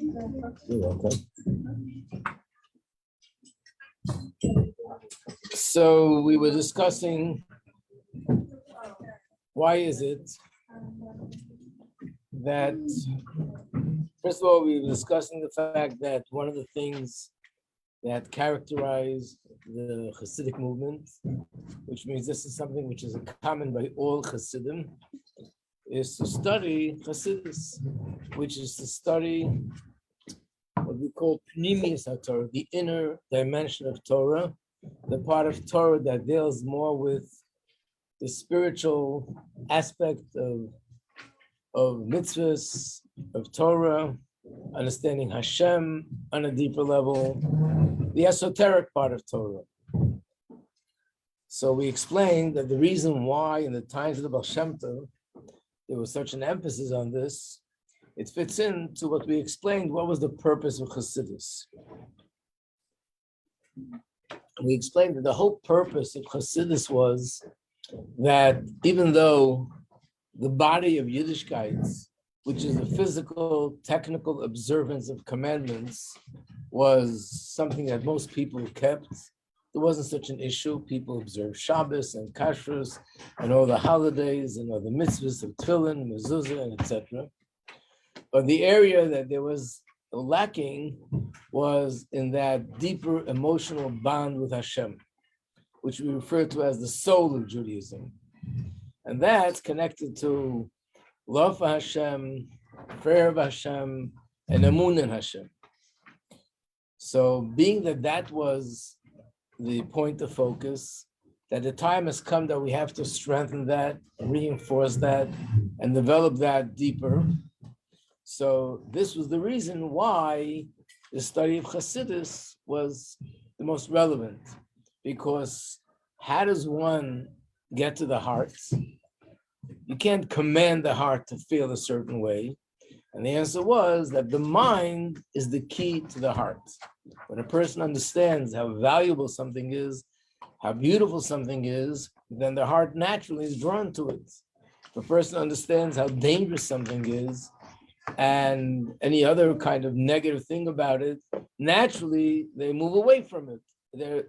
You're welcome. So we were discussing why is it that, first of all, we were discussing the fact that one of the things that characterize the Chassidic movement, which means this is something which is common by all Chassidim, is to study Chassidus, which is to study what we call Pnimius HaTorah, the inner dimension of Torah, the part of Torah that deals more with the spiritual aspect of mitzvahs, of Torah, understanding Hashem on a deeper level, the esoteric part of Torah. So we explained that the reason why in the times of the Baal Shem Tov, there was such an emphasis on this, it fits into what we explained, what was the purpose of Chassidus. We explained that the whole purpose of Chassidus was that even though the body of Yiddishkeit, which is the physical, technical observance of commandments, was something that most people kept, there wasn't such an issue. People observed Shabbos and Kashrus and all the holidays and all the mitzvahs of Tefillin, Mezuzah, and etc. But the area that there was lacking was in that deeper emotional bond with Hashem, which we refer to as the soul of Judaism. And that's connected to love for Hashem, prayer of Hashem, and emunah in Hashem. So being that that was the point of focus, that the time has come that we have to strengthen that, reinforce that, and develop that deeper. So this was the reason why the study of Chassidus was the most relevant, because how does one get to the heart? You can't command the heart to feel a certain way. And the answer was that the mind is the key to the heart. When a person understands how valuable something is, how beautiful something is, then the heart naturally is drawn to it. If a person understands how dangerous something is, and any other kind of negative thing about it, naturally they move away from it.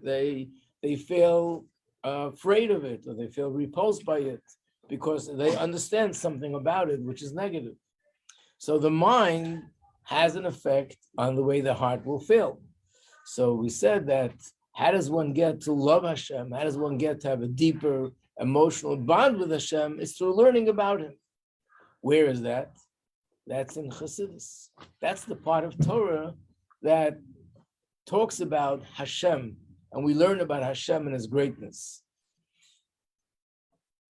They feel afraid of it, or they feel repulsed by it, because they understand something about it which is negative. So the mind has an effect on the way the heart will feel. So we said that how does one get to love Hashem? How does one get to have a deeper emotional bond with Hashem? It's through learning about Him. Where is that? That's in Chassidus. That's the part of Torah that talks about Hashem, and we learn about Hashem and His greatness.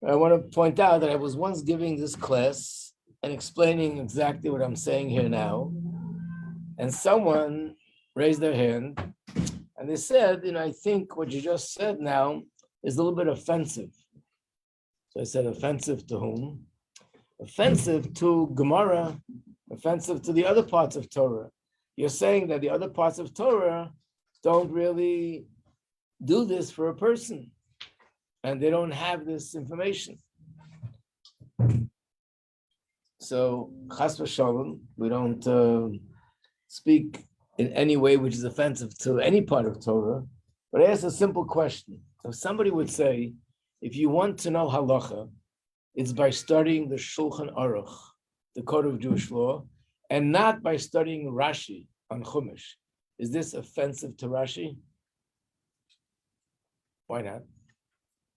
I want to point out that I was once giving this class and explaining exactly what I'm saying here now, and someone raised their hand and they said, I think what you just said now is a little bit offensive. So I said, offensive to whom? Offensive to Gemara, offensive to the other parts of Torah. You're saying that the other parts of Torah don't really do this for a person, and they don't have this information. So, chas v'shalom, we don't speak in any way which is offensive to any part of Torah, but I ask a simple question. If somebody would say, if you want to know halacha, it's by studying the Shulchan Aruch, the Code of Jewish Law, and not by studying Rashi on Chumash. Is this offensive to Rashi? Why not?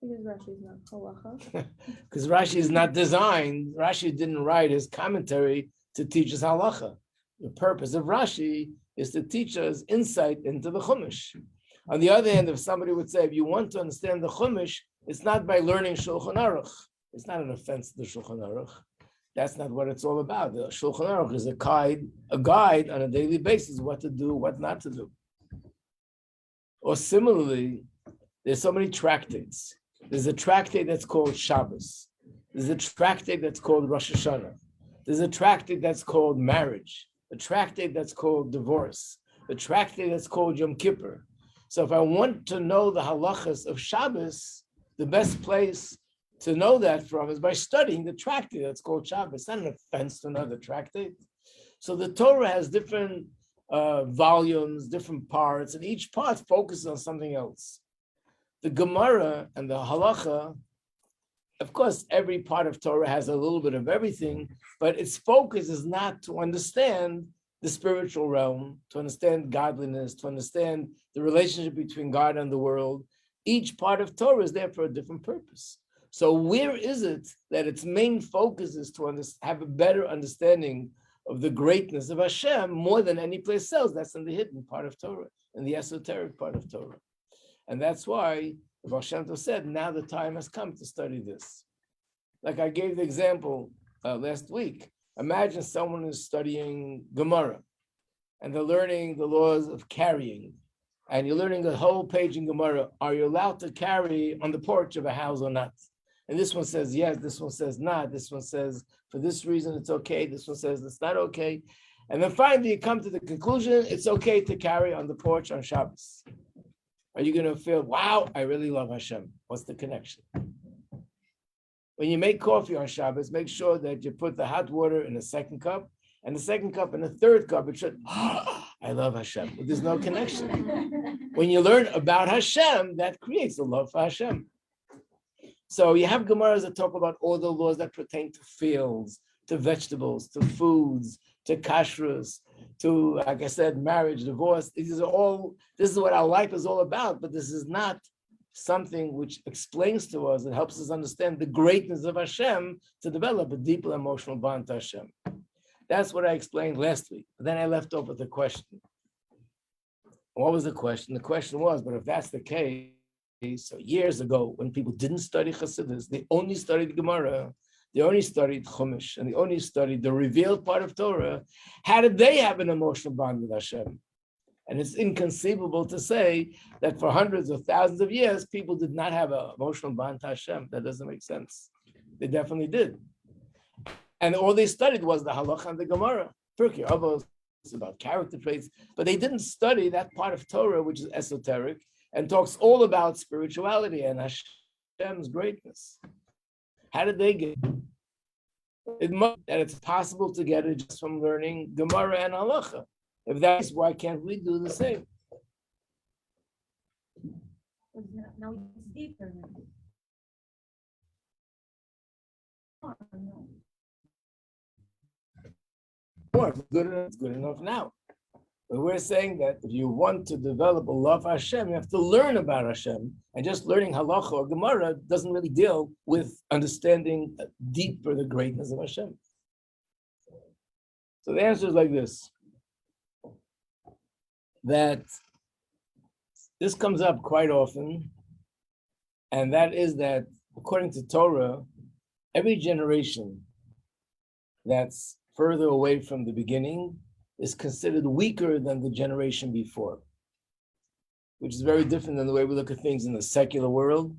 Because Rashi is not halacha. Because Rashi is not designed. Rashi didn't write his commentary to teach us halacha. The purpose of Rashi is to teach us insight into the Chumash. On the other hand, if somebody would say, if you want to understand the Chumash, it's not by learning Shulchan Aruch. It's not an offense to the Shulchan Aruch. That's not what it's all about. The Shulchan Aruch is a guide on a daily basis, what to do, what not to do. Or similarly, there's so many tractates. There's a tractate that's called Shabbos. There's a tractate that's called Rosh Hashanah. There's a tractate that's called marriage. A tractate that's called divorce. A tractate that's called Yom Kippur. So if I want to know the halachas of Shabbos, the best place to know that from is by studying the tractate that's called Shabbos. It's not an offense to another tractate. So the Torah has different volumes, different parts, and each part focuses on something else. The Gemara and the Halacha, of course, every part of Torah has a little bit of everything, but its focus is not to understand the spiritual realm, to understand godliness, to understand the relationship between God and the world. Each part of Torah is there for a different purpose. So where is it that its main focus is to have a better understanding of the greatness of Hashem more than any place else? That's in the hidden part of Torah, in the esoteric part of Torah. And that's why Baal Shem Tov said, now the time has come to study this. Like I gave the example last week. Imagine someone is studying Gemara and they're learning the laws of carrying. And you're learning a whole page in Gemara. Are you allowed to carry on the porch of a house or not? And this one says yes, this one says not. This one says for this reason it's okay. This one says it's not okay. And then finally you come to the conclusion it's okay to carry on the porch on Shabbos. Are you going to feel, wow, I really love Hashem? What's the connection? When you make coffee on Shabbos, make sure that you put the hot water in the second cup and the second cup in the third cup. It should, I love Hashem. But there's no connection. When you learn about Hashem, that creates a love for Hashem. So you have Gemaras that talk about all the laws that pertain to fields, to vegetables, to foods, to kashrus, to, like I said, marriage, divorce. This is what our life is all about, but this is not something which explains to us and helps us understand the greatness of Hashem to develop a deeper emotional bond to Hashem. That's what I explained last week. But then I left off with the question. What was the question? The question was, but if that's the case, so years ago, when people didn't study Chassidus, they only studied Gemara, they only studied Chumash, and they only studied the revealed part of Torah. How did they have an emotional bond with Hashem? And it's inconceivable to say that for hundreds of thousands of years, people did not have an emotional bond to Hashem. That doesn't make sense. They definitely did. And all they studied was the Halacha and the Gemara. Pirkei Avos, about character traits, but they didn't study that part of Torah, which is esoteric, and talks all about spirituality and Hashem's greatness. How did they get it? It must that it's possible to get it just from learning Gemara and Halacha. If that's why can't we do the same? Now it's deeper. More, if it's good enough now. But we're saying that if you want to develop a love for Hashem, you have to learn about Hashem. And just learning Halacha or Gemara doesn't really deal with understanding deeper the greatness of Hashem. So the answer is like this. That this comes up quite often, and that is that according to Torah, every generation that's further away from the beginning is considered weaker than the generation before, which is very different than the way we look at things in the secular world.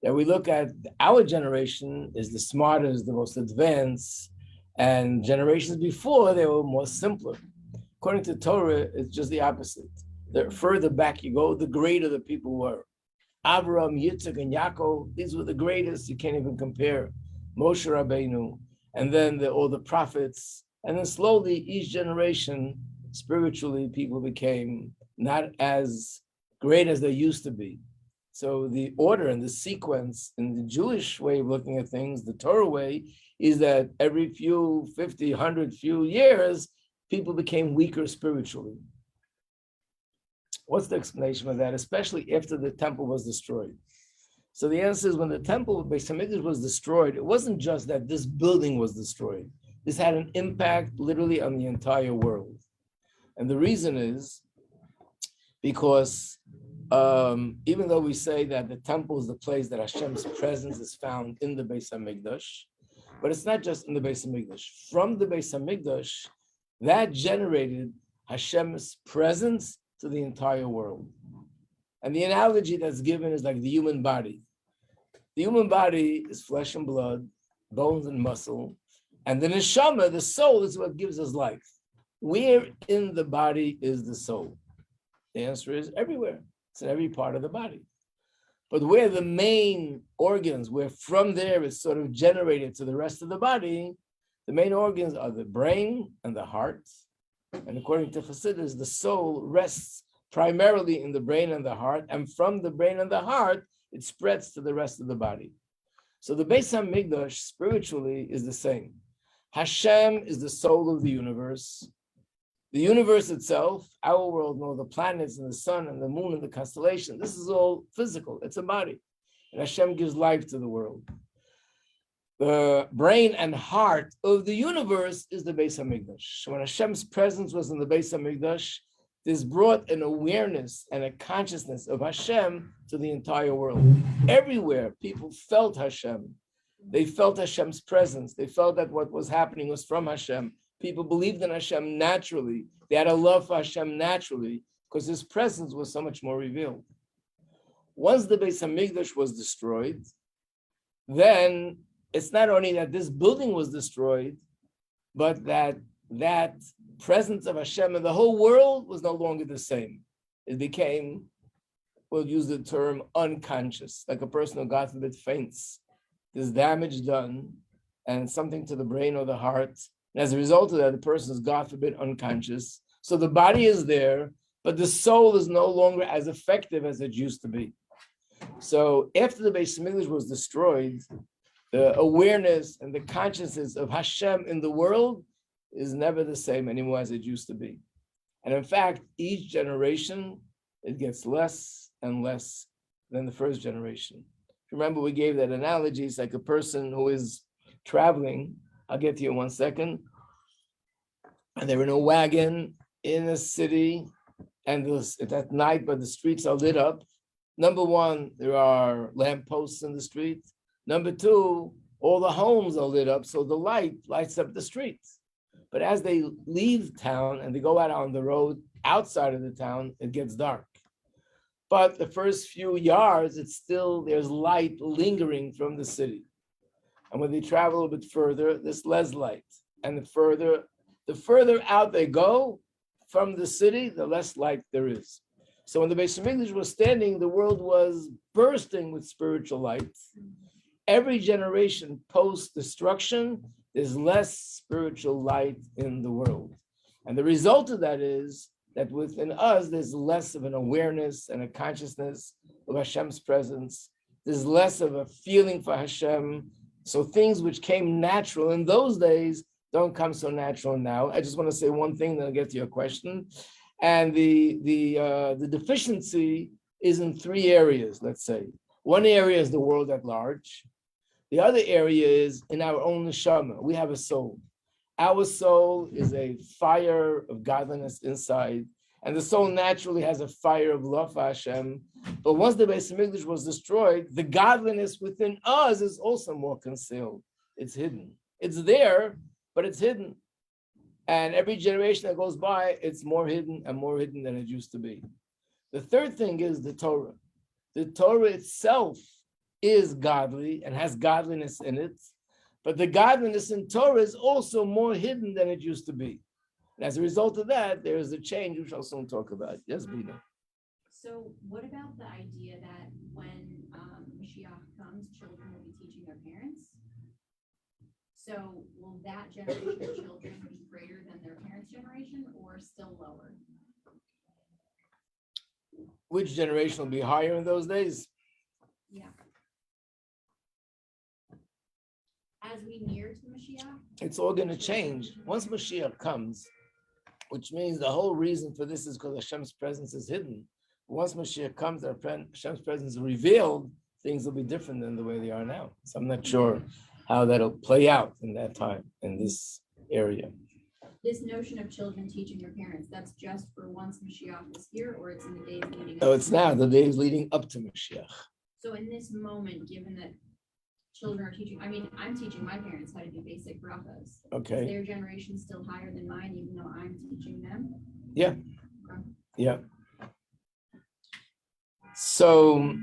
That we look at our generation is the smartest, the most advanced, and generations before they were more simpler. According to Torah, it's just the opposite. The further back you go, the greater the people were. Abraham, Yitzchak, and Yaakov, these were the greatest. You can't even compare. Moshe Rabbeinu, and then all the prophets. And then slowly, each generation, spiritually, people became not as great as they used to be. So the order and the sequence in the Jewish way of looking at things, the Torah way, is that every 50, 100 years, people became weaker spiritually. What's the explanation of that, especially after the temple was destroyed? So the answer is when the temple of Beis Hamikdash was destroyed, it wasn't just that this building was destroyed. This had an impact literally on the entire world. And the reason is because even though we say that the temple is the place that Hashem's presence is found in the Beis Hamikdash, but it's not just in the Beis Hamikdash. From the Beis Hamikdash, that generated Hashem's presence to the entire world. And the analogy that's given is like the human body. The human body is flesh and blood, bones and muscle, and the neshama, the soul, is what gives us life. Where in the body is the soul? The answer is everywhere. It's in every part of the body. But where the main organs, where from there it's sort of generated to the rest of the body, The main organs are the brain and the heart. And according to Chassidus, the soul rests primarily in the brain and the heart. And from the brain and the heart, it spreads to the rest of the body. So the Beis HaMikdash spiritually is the same. Hashem is the soul of the universe. The universe itself, our world, and all the planets and the sun and the moon and the constellation, this is all physical. It's a body. And Hashem gives life to the world. The brain and heart of the universe is the Beis HaMikdash. When Hashem's presence was in the Beis HaMikdash, this brought an awareness and a consciousness of Hashem to the entire world. Everywhere, people felt Hashem. They felt Hashem's presence. They felt that what was happening was from Hashem. People believed in Hashem naturally. They had a love for Hashem naturally because His presence was so much more revealed. Once the Beis HaMikdash was destroyed, then it's not only that this building was destroyed, but that presence of Hashem in the whole world was no longer the same. It became, we'll use the term unconscious, like a person who, God forbid, faints. There's damage done and something to the brain or the heart. And as a result of that, the person is, God forbid, unconscious. So the body is there, but the soul is no longer as effective as it used to be. So after the Beis HaMikdash was destroyed, the awareness and the consciousness of Hashem in the world is never the same anymore as it used to be. And in fact, each generation, it gets less and less than the first generation. Remember, we gave that analogy. It's like a person who is traveling. I'll get to you in 1 second. And they're in a wagon in a city, and it's at night, but the streets are lit up. Number one, there are lampposts in the street. Number two, all the homes are lit up, so the light lights up the streets. But as they leave town and they go out on the road outside of the town, it gets dark. But the first few yards, there's light lingering from the city. And when they travel a bit further, there's less light. And the further out they go from the city, the less light there is. So when the Beis HaMikdash was standing, the world was bursting with spiritual light. Every generation post-destruction, there's less spiritual light in the world. And the result of that is that within us, there's less of an awareness and a consciousness of Hashem's presence. There's less of a feeling for Hashem. So things which came natural in those days don't come so natural now. I just want to say one thing, then I'll get to your question. And the deficiency is in 3 areas, let's say. One area is the world at large. The other area is in our own neshama. We have a soul. Our soul is a fire of godliness inside, and the soul naturally has a fire of love for Hashem. But once the Beis HaMikdash was destroyed, the godliness within us is also more concealed. It's hidden. It's there, but it's hidden. And every generation that goes by, it's more hidden and more hidden than it used to be. The third thing is the Torah. The Torah itself is godly and has godliness in it, but the godliness in Torah is also more hidden than it used to be. And as a result of that, there is a change, which I'll soon talk about. Yes, Bina. So what about the idea that when Mashiach comes, children will be teaching their parents? So will that generation of children be greater than their parents' generation or still lower? Which generation will be higher in those days? Yeah. As we near to Mashiach? It's all going to change. Once Mashiach comes, which means the whole reason for this is because Hashem's presence is hidden. Once Mashiach comes, Hashem's presence is revealed, things will be different than the way they are now. So I'm not sure how that'll play out in that time, in this area. This notion of children teaching their parents, that's just for once Mashiach is here, or it's in the days leading up? No, it's now, the days leading up to Mashiach. So in this moment, given that children are teaching, I mean, I'm teaching my parents how to do basic brachas. Okay. Is their generation still higher than mine, even though I'm teaching them? Yeah. Okay. Yeah. So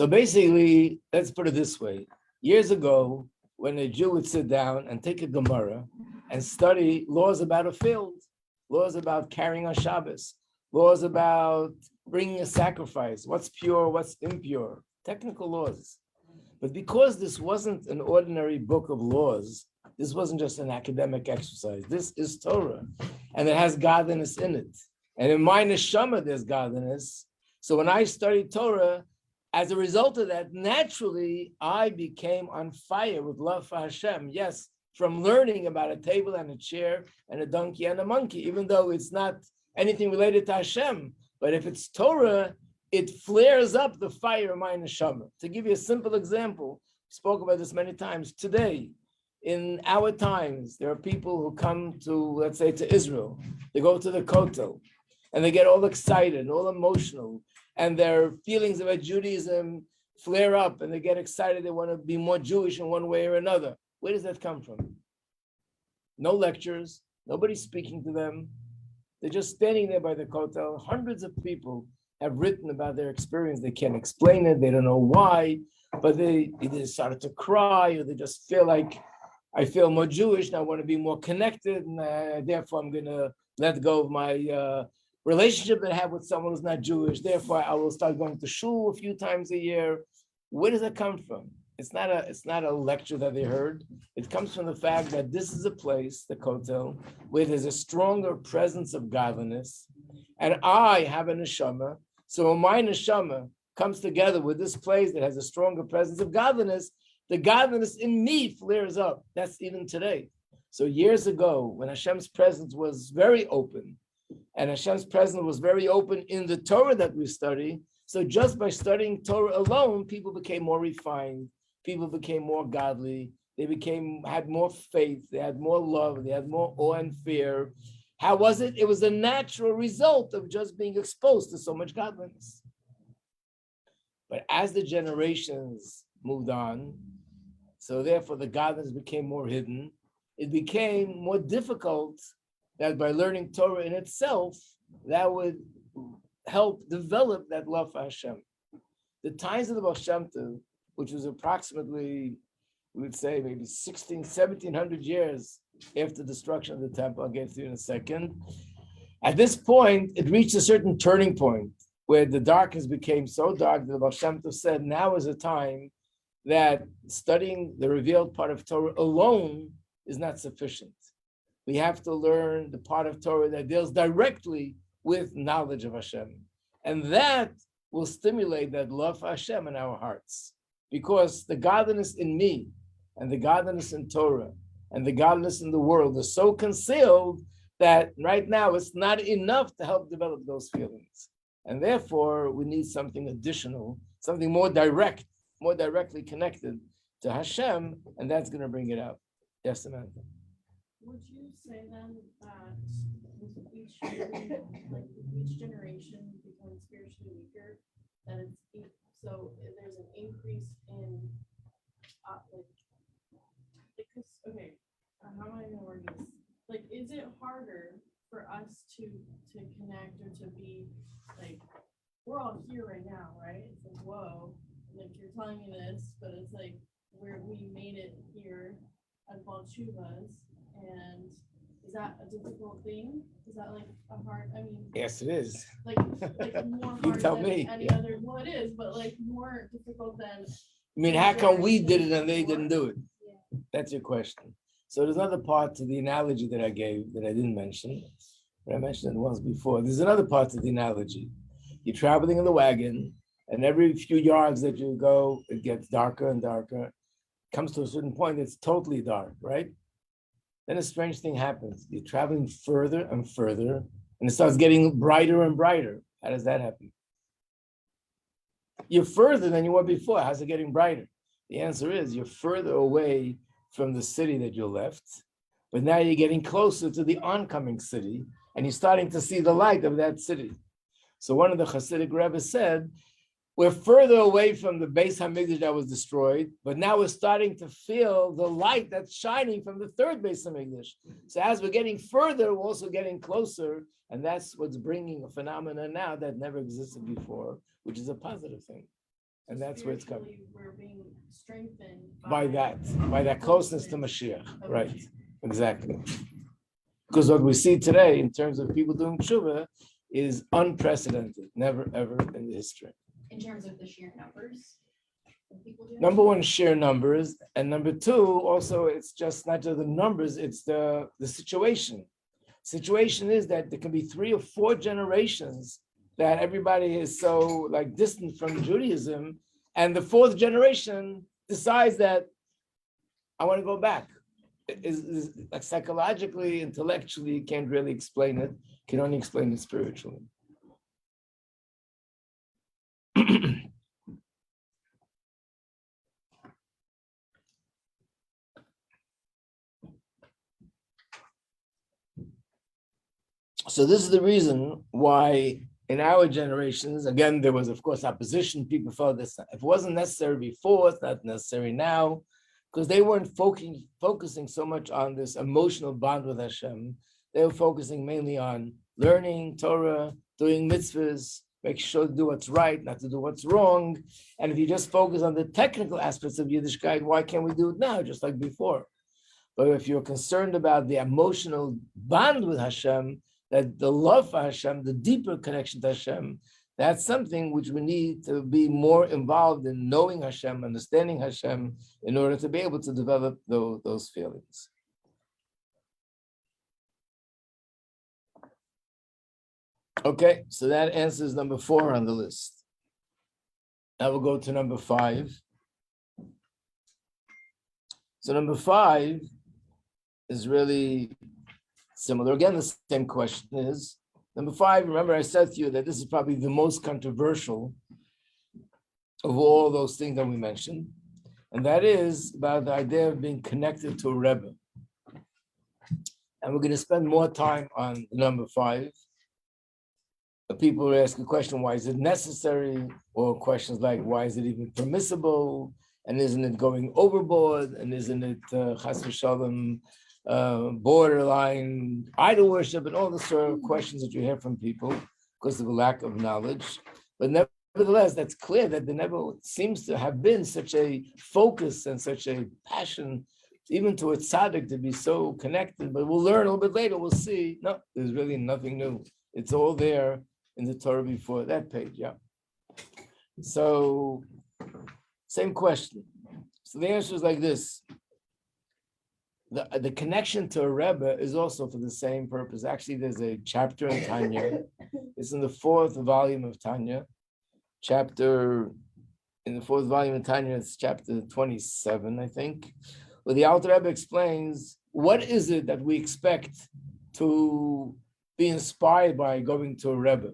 basically, let's put it this way. Years ago, when a Jew would sit down and take a Gemara and study laws about a field, laws about carrying on Shabbos, laws about bringing a sacrifice, what's pure, what's impure, technical laws. But because this wasn't an ordinary book of laws, This wasn't just an academic exercise. This is Torah, and it has godliness in it. And in my neshama, there's godliness. So when I studied Torah, as a result of that, naturally, I became on fire with love for Hashem. Yes, from learning about a table and a chair and a donkey and a monkey, even though it's not anything related to Hashem. But if it's Torah, it flares up the fire of my neshama. To give you a simple example, spoke about this many times. Today, in our times, there are people who come to, let's say, to Israel. They go to the Kotel, and they get all excited, all emotional, and their feelings about Judaism flare up, and they get excited. They want to be more Jewish in one way or another. Where does that come from? No lectures, nobody speaking to them. They're just standing there by the Kotel. Hundreds of people have written about their experience. They can't explain it. They don't know why, but they either started to cry or they just feel like, I feel more Jewish and I want to be more connected, and therefore I'm going to let go of my relationship that I have with someone who's not Jewish. Therefore, I will start going to shul a few times a year. Where does that come from? It's not a lecture that they heard. It comes from the fact that this is a place, the Kotel, where there's a stronger presence of godliness, and I have a neshama. So when my neshama comes together with this place that has a stronger presence of godliness, the godliness in me flares up. That's even today. So years ago, when Hashem's presence was very open, and Hashem's presence was very open in the Torah that we study, so just by studying Torah alone, people became more refined, people became more godly, they had more faith, they had more love, they had more awe and fear. How was it? It was a natural result of just being exposed to so much godliness. But as the generations moved on, so therefore the godliness became more hidden, it became more difficult that by learning Torah in itself, that would help develop that love for Hashem. The times of the Baal Shem Tov, which was approximately, we would say maybe 1700 years after the destruction of the temple, I'll get to you in a second. At this point, it reached a certain turning point where the darkness became so dark that the Baal Shem Tov said, now is a time that studying the revealed part of Torah alone is not sufficient. We have to learn the part of Torah that deals directly with knowledge of Hashem. And that will stimulate that love for Hashem in our hearts. Because the godliness in me, and the godliness in Torah, and the godliness in the world is so concealed that right now it's not enough to help develop those feelings. And therefore, we need something additional, something more direct, more directly connected to Hashem, and that's going to bring it out. Yes, Samantha. Would you say then that with each generation becoming spiritually weaker, that so there's an increase in because okay, how am I gonna word this? Like, is it harder for us to connect or to be like, we're all here right now, right? It's like, whoa, like you're telling me this, but it's like we made it here at Baal Tshuvas. And is that a difficult thing? Is that like a hard? I mean, Yes, it is. Like more You hard tell than me. any other. Well, it is, but like more difficult than. I mean, how come we did it and they didn't do it? Yeah. That's your question. So there's another part to the analogy that I gave that I didn't mention, but I mentioned it once before. There's another part to the analogy. You're traveling in the wagon, and every few yards that you go, it gets darker and darker. It comes to a certain point, it's totally dark, right? Then a strange thing happens. You're traveling further and further, and it starts getting brighter and brighter. How does that happen? You're further than you were before. How's it getting brighter? The answer is you're further away from the city that you left, but now you're getting closer to the oncoming city, and you're starting to see the light of that city. So one of the Chassidic Rebbe said, we're further away from the Beis HaMikdash that was destroyed, but now we're starting to feel the light that's shining from the third Beis HaMikdash. So as we're getting further, we're also getting closer, and that's what's bringing a phenomenon now that never existed before, which is a positive thing. And that's where it's coming. We're being strengthened By that closeness to Mashiach. Right, exactly. Because what we see today in terms of people doing tshuva is unprecedented, never ever in the history. In terms of the sheer numbers? Some people do. Number one, sheer numbers, and number two, also it's just not just the numbers, it's the situation. Situation is that there can be 3 or 4 generations that everybody is so like distant from Judaism, and the 4th generation decides that I want to go back. Is like psychologically, intellectually, you can't really explain it. You can only explain it spiritually. So this is the reason why in our generations, again, there was, of course, opposition. People felt this, if it wasn't necessary before, it's not necessary now, because they weren't focusing so much on this emotional bond with Hashem. They were focusing mainly on learning Torah, doing mitzvahs, make sure to do what's right, not to do what's wrong. And if you just focus on the technical aspects of Yiddishkeit, why can't we do it now, just like before? But if you're concerned about the emotional bond with Hashem, that the love for Hashem, the deeper connection to Hashem, that's something which we need to be more involved in knowing Hashem, understanding Hashem, in order to be able to develop those feelings. Okay, so that answers number 4 on the list. Now we'll go to number 5. So number 5 is really similar. Again, the same question is, number 5, remember I said to you that this is probably the most controversial of all those things that we mentioned, and that is about the idea of being connected to a Rebbe. And we're going to spend more time on number 5. People ask a question, why is it necessary? Or questions like, why is it even permissible? And isn't it going overboard? And isn't it chas v'shalom, borderline idol worship, and all the sort of questions that you hear from people because of a lack of knowledge. But nevertheless, that's clear that there never seems to have been such a focus and such a passion, even to a tzaddik, to be so connected. But we'll learn a little bit later, we'll see. No, there's really nothing new. It's all there in the Torah before that page, yeah. So, same question. So the answer is like this. The connection to a Rebbe is also for the same purpose. Actually, there's a chapter in Tanya. It's in the 4th volume of Tanya. In the 4th volume of Tanya, it's chapter 27, I think, where the Alter Rebbe explains what is it that we expect to be inspired by going to a Rebbe.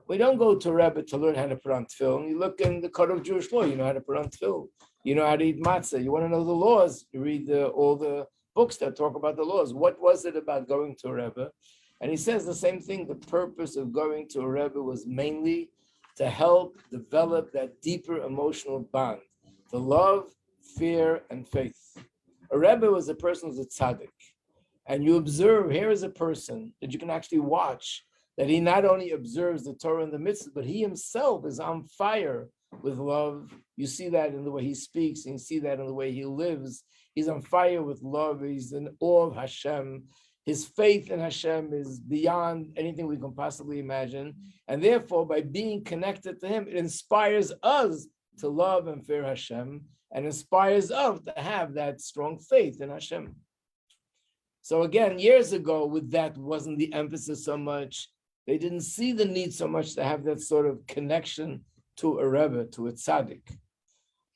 We don't go to a Rebbe to learn how to put on tefillin. You look in the code of Jewish law, you know how to put on tefillin. You know how to eat matzah. You want to know the laws. You read all the books that talk about the laws. What was it about going to a Rebbe? And he says the same thing. The purpose of going to a Rebbe was mainly to help develop that deeper emotional bond, the love, fear, and faith. A Rebbe was a person who's a tzaddik. And you observe, here is a person that you can actually watch, that he not only observes the Torah and the mitzvah, but he himself is on fire with love. You see that in the way he speaks, and you see that in the way he lives. He's on fire with love. He's in awe of Hashem. His faith in Hashem is beyond anything we can possibly imagine. And therefore, by being connected to him, it inspires us to love and fear Hashem, and inspires us to have that strong faith in Hashem. So again, years ago, with that wasn't the emphasis so much. They didn't see the need so much to have that sort of connection to a Rebbe, to a tzaddik.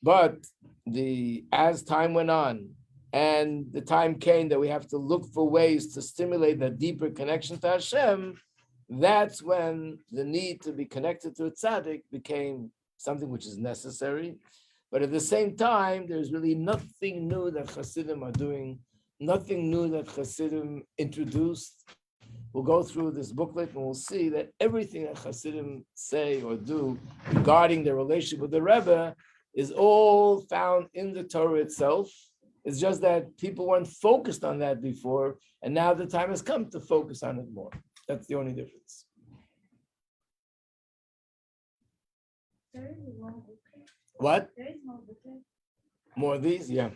But as time went on, and the time came that we have to look for ways to stimulate that deeper connection to Hashem, that's when the need to be connected to a tzaddik became something which is necessary. But at the same time, there's really nothing new that Chassidim are doing, nothing new that Chassidim introduced. We'll go through this booklet and we'll see that everything that Chassidim say or do regarding their relationship with the Rebbe is all found in the Torah itself. It's just that people weren't focused on that before, and now the time has come to focus on it more. That's the only difference. There is no booklet. What? There is no booklet. More of these? Yeah.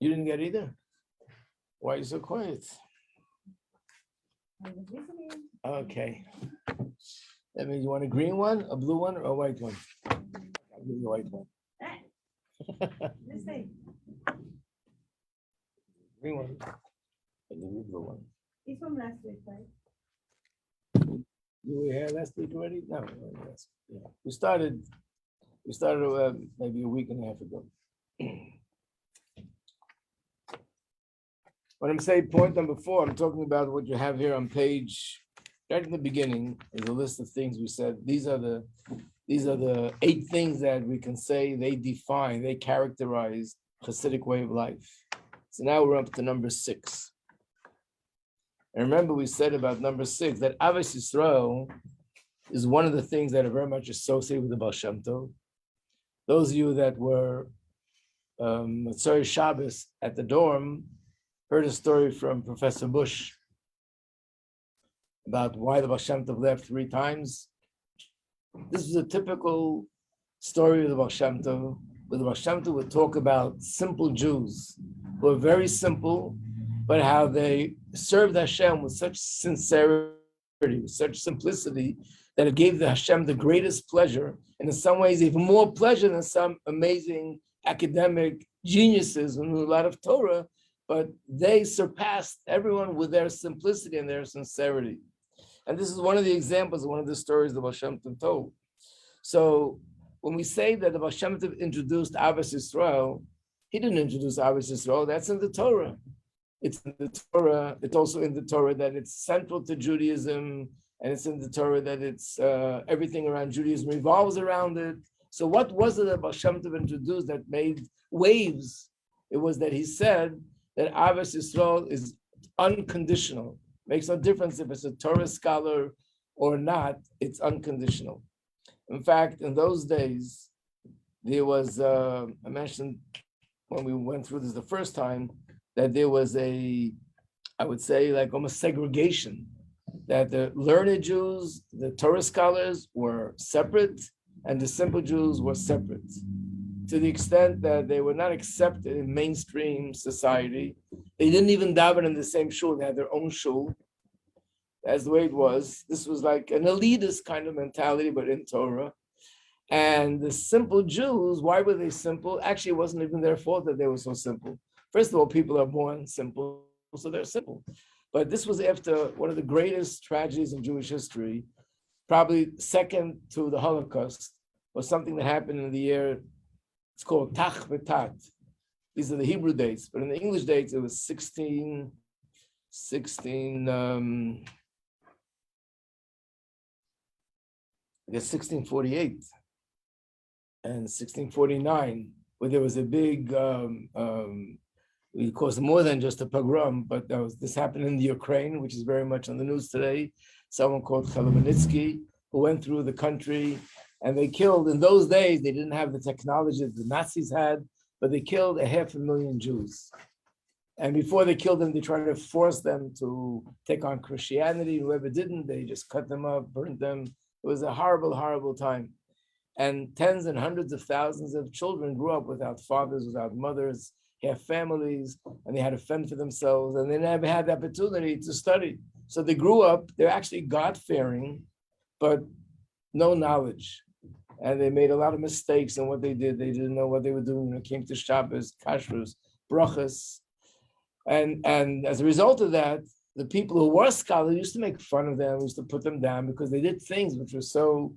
You didn't get either? Why are you so quiet? I was listening. Okay. That means you want a green one, a blue one, or a white one? I'll give you the white one. Let's see. Green one. And the blue one. He's from last week, right? You were here last week already? No, yes. Yeah. We started maybe a week and a half ago. When I'm saying point number 4, I'm talking about what you have here on page, right in the beginning, is a list of things we said. These are the 8 things that we can say they define, they characterize Chassidic way of life. So now we're up to number 6. And remember we said about number 6 that Avos Yisrael is one of the things that are very much associated with the Baal Shem Tov. Those of you that were Matzori Shabbos at the dorm heard a story from Professor Bush about why the Baal Shem Tov left 3 times. This is a typical story of the Baal Shem Tov, where the Baal Shem Tov would talk about simple Jews who are very simple, but how they served Hashem with such sincerity, with such simplicity, that it gave the Hashem the greatest pleasure, and in some ways even more pleasure than some amazing academic geniuses who knew a lot of Torah, but they surpassed everyone with their simplicity and their sincerity. And this is one of the examples of one of the stories the Baal Shem Tov told. So when we say that the Baal Shem Tov introduced Avos Yisrael, he didn't introduce Avos Yisrael, that's in the Torah. It's in the Torah, it's also in the Torah that it's central to Judaism, and it's in the Torah that it's everything around Judaism revolves around it. So what was it that Baal Shem Tov introduced that made waves? It was that he said that Avos Yisrael is unconditional. Makes no difference if it's a Torah scholar or not, it's unconditional. In fact, in those days, there was, I mentioned when we went through this the first time, that there was I would say like almost segregation, that the learned Jews, the Torah scholars were separate and the simple Jews were separate, to the extent that they were not accepted in mainstream society. They didn't even daven in the same shul, they had their own shul. That's the way it was. This was like an elitist kind of mentality, but in Torah. And the simple Jews, why were they simple? Actually, it wasn't even their fault that they were so simple. First of all, people are born simple, so they're simple. But this was after one of the greatest tragedies in Jewish history, probably second to the Holocaust, was something that happened in the year, it's called Tach V'Tat. These are the Hebrew dates, but in the English dates, it was 1648 and 1649, where there was a big, it caused more than just a pogrom, but this happened in the Ukraine, which is very much on the news today. Someone called Chassidic, who went through the country, and they killed, in those days, they didn't have the technology that the Nazis had, but they killed 500,000 Jews. And before they killed them, they tried to force them to take on Christianity. Whoever didn't, they just cut them up, burnt them. It was a horrible, horrible time. And tens and hundreds of thousands of children grew up without fathers, without mothers, have families, and they had to fend for themselves, and they never had the opportunity to study. So they grew up, they're actually God-fearing, but no knowledge. And they made a lot of mistakes in what they did. They didn't know what they were doing when it came to Shabbos, Kashrus, Brachas. And as a result of that, the people who were scholars used to make fun of them, used to put them down because they did things which were so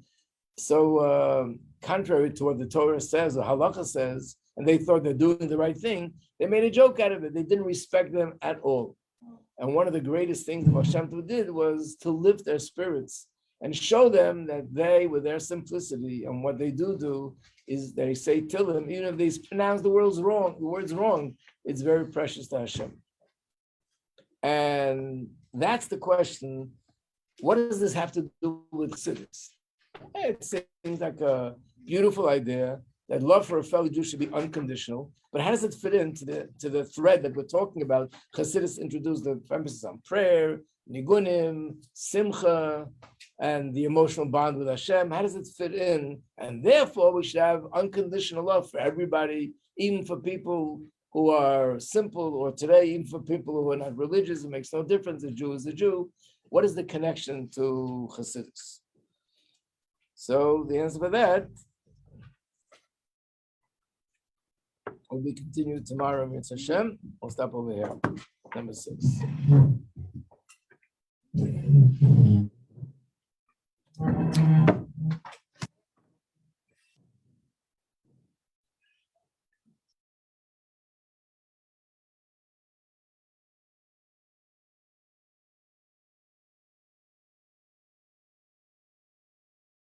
contrary to what the Torah says or Halakha says, and they thought they're doing the right thing. They made a joke out of it. They didn't respect them at all. And one of the greatest things that Hashem did was to lift their spirits and show them that they, with their simplicity and what they do is they say Tillim, even if they pronounce the words wrong, it's very precious to Hashem. And that's the question. What does this have to do with Chassidus? It seems like a beautiful idea that love for a fellow Jew should be unconditional, but how does it fit into the thread that we're talking about? Chassidus introduced the emphasis on prayer, nigunim, simcha, and the emotional bond with Hashem. How does it fit in? And therefore, we should have unconditional love for everybody, even for people who are simple, or today, even for people who are not religious. It makes no difference. A Jew is a Jew. What is the connection to Chassidus? So the answer for that We'll be continued tomorrow, Mitzvah Hashem. We'll stop over here. Number 6.